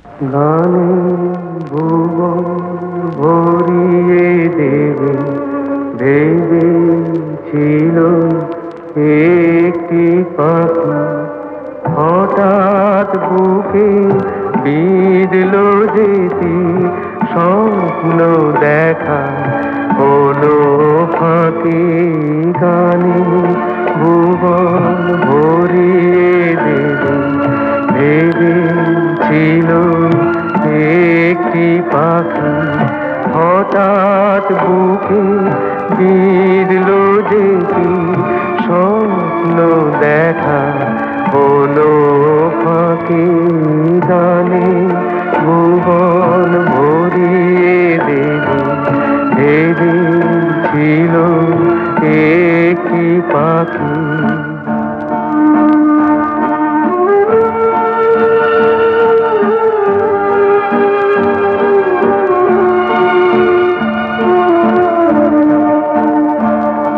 গানে ভুবন ভরিয়ে দেবে ভেবেছিল একটি পাখি, হঠাৎ বুকে বিঁধল যেতি স্বপ্ন দেখা হলো ফাঁকি। গানে ভুবন ভরিয়ে দেবে ভেবেছিল একটি পাখি, হঠাৎ বুকে বিঁধল যেতি স্বপ্ন দেখা হলো ফাঁকি। গানে ভুবন ভরিয়ে দেবে ভেবেছিল একটি পাখি।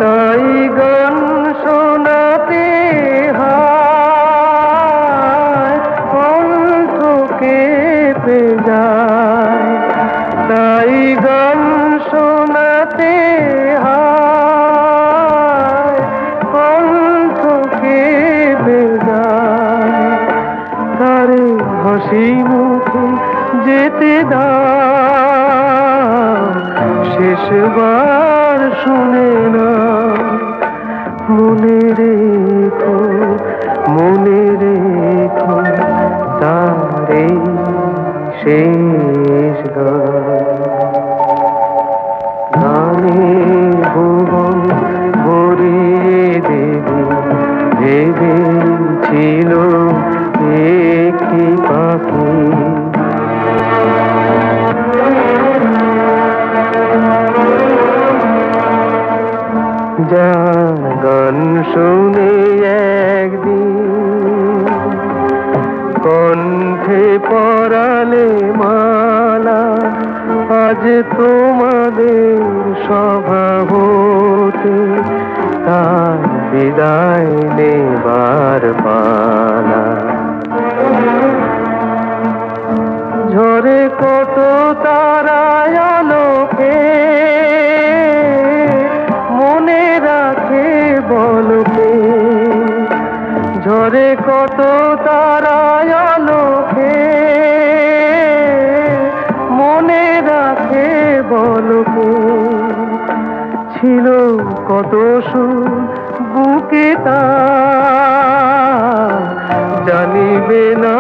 তাই গান শোনাতে হয় কণ্ঠ কেঁপে যায়, তাই গান শোনাতে হয় কণ্ঠ কেঁপে যায়। তারে হাসি মুখে যেতে দাও, শেষবার শুনে না। মনে রেখো তারে শেষ গান। গানে ভুবন ভরিয়ে দেবে ভেবেছিল একটি পাখি। যার গান শুনে একদিন কণ্ঠে পরালে মালা, আজ তোমাদের সভা হতে তার বিদায় নেবার পালা। ঝরে কত তারায় আলোকে মনে রাখে বলকে, ঝরে কত তারায় আলোকে মনে রাখে বলকে। ছিল কত সুর বুকে তা জানিবে না